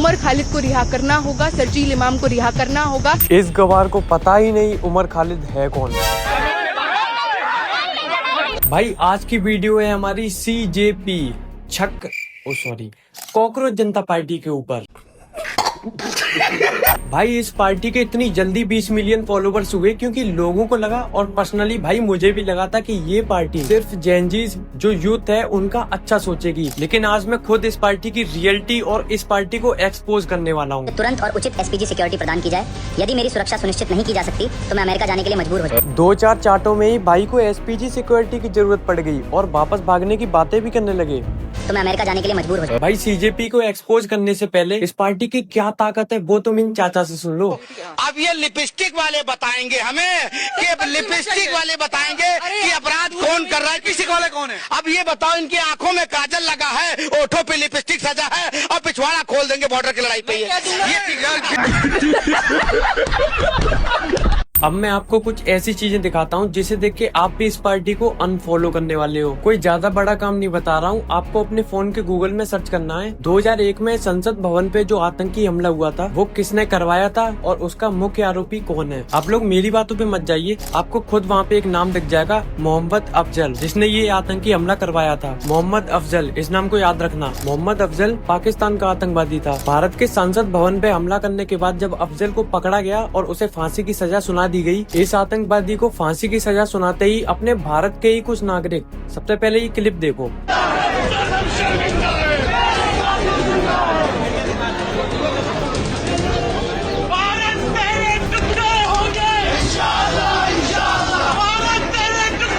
उमर खालिद को रिहा करना होगा, शर्जील इमाम को रिहा करना होगा। इस गवार को पता ही नहीं उमर खालिद है कौन। भाई आज की वीडियो है हमारी CJP कॉकरोच जनता पार्टी के ऊपर। भाई इस पार्टी के इतनी जल्दी 20 मिलियन फॉलोवर्स हुए क्योंकि लोगों को लगा, और पर्सनली भाई मुझे भी लगा था कि ये पार्टी सिर्फ जेनजीज जो यूथ है उनका अच्छा सोचेगी, लेकिन आज मैं खुद इस पार्टी की रियलिटी और इस पार्टी को एक्सपोज करने वाला हूँ। तुरंत और उचित SPG सिक्योरिटी प्रदान की जाए। यदि मेरी सुरक्षा सुनिश्चित नहीं की जा सकती तो मैं अमेरिका जाने के लिए मजबूर हो जाऊंगा। 2-4 चार्टों में ही भाई को SPG सिक्योरिटी की जरूरत पड़ गई और वापस भागने की बातें भी करने लगे, तो मैं अमेरिका जाने के लिए मजबूर हो जाऊंगा। भाई CJP को एक्सपोज करने से पहले इस पार्टी की क्या ताकत है वो तुम इन चाचा से सुन लो। अब ये लिपस्टिक वाले बताएंगे हमें कि लिपस्टिक वाले बताएंगे कि अपराध कौन कर रहा है, लिपस्टिक वाले कौन है। अब ये बताओ, इनकी आंखों में काजल लगा है, ओठों पे लिपस्टिक सजा है और पिछवाड़ा खोल देंगे बॉर्डर की लड़ाई पे। अब मैं आपको कुछ ऐसी चीजें दिखाता हूँ जिसे देख के आप भी इस पार्टी को अनफॉलो करने वाले हो। कोई ज्यादा बड़ा काम नहीं बता रहा हूँ, आपको अपने फोन के गूगल में सर्च करना है। 2001 में संसद भवन पे जो आतंकी हमला हुआ था वो किसने करवाया था और उसका मुख्य आरोपी कौन है। आप लोग मेरी बातों पे मत जाइए, आपको खुद वहाँ पे एक नाम दिख जाएगा, मोहम्मद अफजल, जिसने ये आतंकी हमला करवाया था। मोहम्मद अफजल, इस नाम को याद रखना। मोहम्मद अफजल पाकिस्तान का आतंकवादी था। भारत के संसद भवन पे हमला करने के बाद जब अफजल को पकड़ा गया और उसे फांसी की सजा सुना दी गई, इस आतंकवादी को फांसी की सजा सुनाते ही अपने भारत के ही कुछ नागरिक, सबसे पहले ये क्लिप देखो।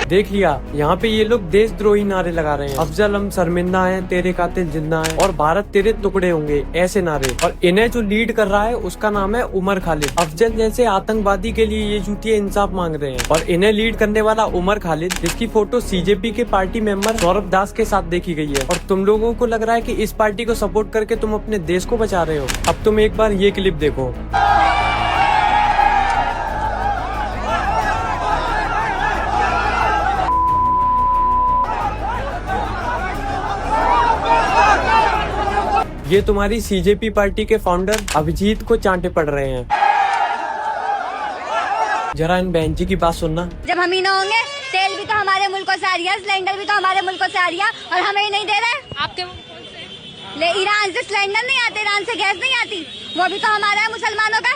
देख लिया, यहाँ पे ये लोग देशद्रोही नारे लगा रहे हैं। अफजल हम शर्मिंदा हैं, तेरे कातिल जिंदा हैं और भारत तेरे टुकड़े होंगे, ऐसे नारे। और इन्हें जो लीड कर रहा है उसका नाम है उमर खालिद। अफजल जैसे आतंकवादी के लिए ये जूतिया इंसाफ मांग रहे हैं, और इन्हें लीड करने वाला उमर खालिद, जिसकी फोटो CJP के पार्टी मेंबर सौरभ दास के साथ देखी गई है। और तुम लोगों को लग रहा है कि इस पार्टी को सपोर्ट करके तुम अपने देश को बचा रहे हो। अब तुम एक बार ये क्लिप देखो। ये तुम्हारी CJP पार्टी के फाउंडर अभिजीत को चांटे पड़ रहे हैं। जरा इन बहन जी की बात सुनना। जब हम ही ना होंगे, तेल भी तो हमारे मुल्कों से आ रही है, सिलेंडर भी तो हमारे मुल्कों से आ रही है, और हमें ही नहीं दे रहे। आपके ले ईरान से सिलेंडर नहीं आते, ईरान से गैस नहीं आती, वो भी तो हमारा है मुसलमानों का।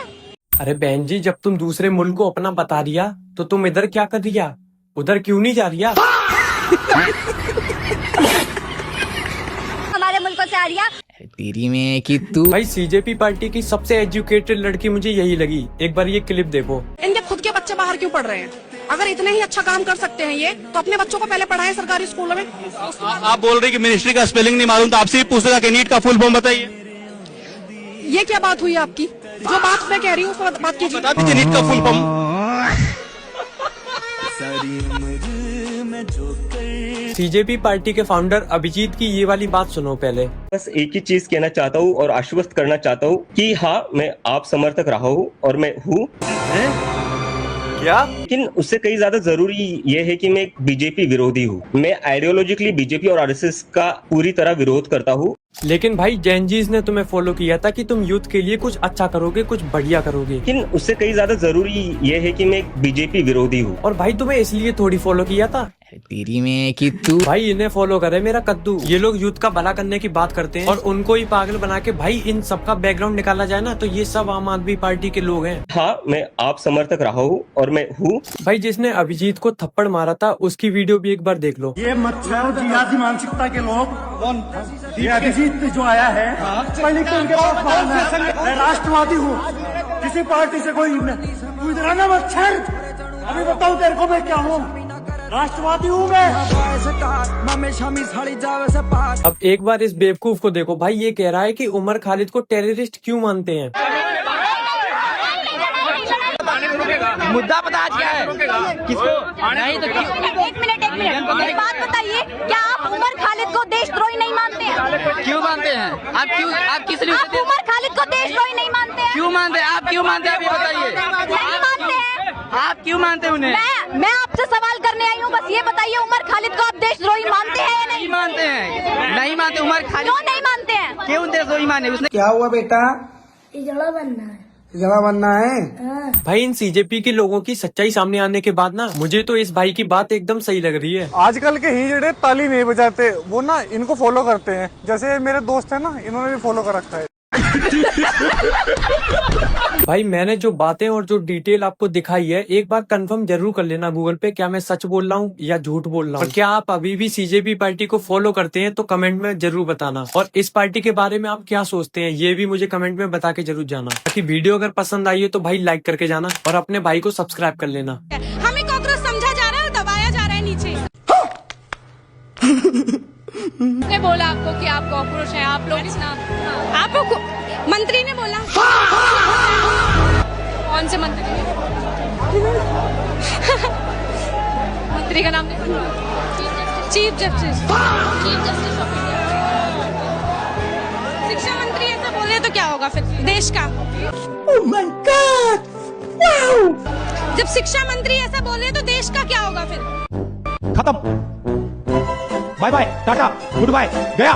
अरे बहन जी, जब तुम दूसरे मुल्क को अपना बता रिया तो तुम इधर क्या कर रिया, उधर क्यों नहीं जा रिया? हमारे मुल्कों से आ रही है। तेरी में कि तू भाई CJP पार्टी की सबसे एजुकेटेड लड़की मुझे यही लगी। एक बार ये क्लिप देखो। इनके खुद के बच्चे बाहर क्यों पढ़ रहे हैं? अगर इतने ही अच्छा काम कर सकते हैं ये, तो अपने बच्चों को पहले पढ़ाएं सरकारी स्कूलों में। आप बोल रहे कि मिनिस्ट्री का स्पेलिंग नहीं मालूम, तो आपसे ही पूछेगा कि नीट का फुल फॉर्म बताइए। ये क्या बात हुई आपकी? जो बात मैं कह रही हूँ उस पर बात कीजिए। बता दीजिए नीट का फुल फॉर्म। CJP पार्टी के फाउंडर अभिजीत की ये वाली बात सुनो पहले। बस एक ही चीज कहना चाहता हूँ और आश्वस्त करना चाहता हूँ कि हाँ, मैं आप समर्थक रहा हूँ और मैं हूँ। क्या? लेकिन उससे कहीं ज्यादा जरूरी ये है कि मैं एक BJP विरोधी हूँ। मैं आइडियोलॉजिकली BJP और RSS का पूरी तरह विरोध करता हूँ। लेकिन भाई जैनजीज ने तुम्हें फॉलो किया था कि तुम यूथ के लिए कुछ अच्छा करोगे, कुछ बढ़िया करोगे। लेकिन उससे कहीं ज्यादा जरूरी ये है कि मैं एक BJP विरोधी हूँ। और भाई तुम्हें इसलिए थोड़ी फॉलो किया था। तेरी में कि तू भाई इन्हें फॉलो करे मेरा कद्दू। ये लोग यूथ का भला करने की बात करते हैं और उनको ही पागल बना के भाई इन सबका बैकग्राउंड निकाला जाए ना तो ये सब आम आदमी पार्टी के लोग हैं। हाँ, मैं आप समर्थक रहा हूँ और मैं हूँ। भाई जिसने अभिजीत को थप्पड़ मारा था उसकी वीडियो भी एक बार देख लो। ये मच्छर जिहादी मानसिकता के लोग, ये अभिजीत जो आया है, पहले तो उनके पास बहाना है, मैं राष्ट्रवादी हूँ, किसी पार्टी से कोई तू इधर आना मच्छर, अभी बताऊँ तेरे को मैं क्या हूँ, राष्ट्रवादी हूँ मैं। अब एक बार इस बेवकूफ को देखो, भाई ये कह रहा है कि उमर खालिद को टेररिस्ट क्यों मानते हैं। मुद्दा बता दिया है किसको? नहीं तो एक मिनट एक बात बताइए, क्या आप उमर खालिद को देशद्रोही नहीं मानते हैं? क्यों मानते हैं? आप किस लिए? आप उमर खालिद को देशद्रोही नहीं मानते हैं? क्यों मानते हैं? आप क्यों मानते हैं? अभी बताइए। नहीं मानते हैं। आप क्यों मानते हैं उन्हें? मैं आपसे सवाल करने आई हूँ, बस ये बताइए उमर खालिद को आप देशद्रोही मानते हैं या नहीं? नहीं मानते हैं, नहीं मानते। उमर खालिद क्यों नहीं मानते हैं? क्यों देशद्रोही माने? उसने क्या हुआ बेटा? इजड़ा बनना है। जगह बनना है। भाई इन सीजेपी के लोगों की सच्चाई सामने आने के बाद ना मुझे तो इस भाई की बात एकदम सही लग रही है। आजकल के हिजड़े ताली नहीं बजाते, वो ना इनको फॉलो करते हैं। जैसे मेरे दोस्त है ना, इन्होंने भी फॉलो कर रखा है। भाई मैंने जो बातें और जो डिटेल आपको दिखाई है, एक बार कंफर्म जरूर कर लेना गूगल पे, क्या मैं सच बोल रहा हूँ या झूठ बोल रहा हूँ। और क्या आप अभी भी सीजेपी पार्टी को फॉलो करते हैं तो कमेंट में जरूर बताना। और इस पार्टी के बारे में आप क्या सोचते हैं ये भी मुझे कमेंट में बता के जरूर जाना। ताकि वीडियो अगर पसंद आई है तो भाई लाइक करके जाना और अपने भाई को सब्सक्राइब कर लेना। हमें कॉकरोच समझा जा रहा है और दबाया जा रहा है नीचे। ने बोला आपको कि आप कॉकरोच हैं, आप लोग इतना, आपको मंत्री ने बोला? कौन से मंत्री? मंत्री का नाम नहीं? Chief justice. शिक्षा मंत्री ऐसा बोले तो क्या होगा फिर देश का? Oh my God! Wow! जब शिक्षा मंत्री ऐसा बोले तो देश का क्या होगा फिर? खत्म। Bye bye, tata, good bye, गया।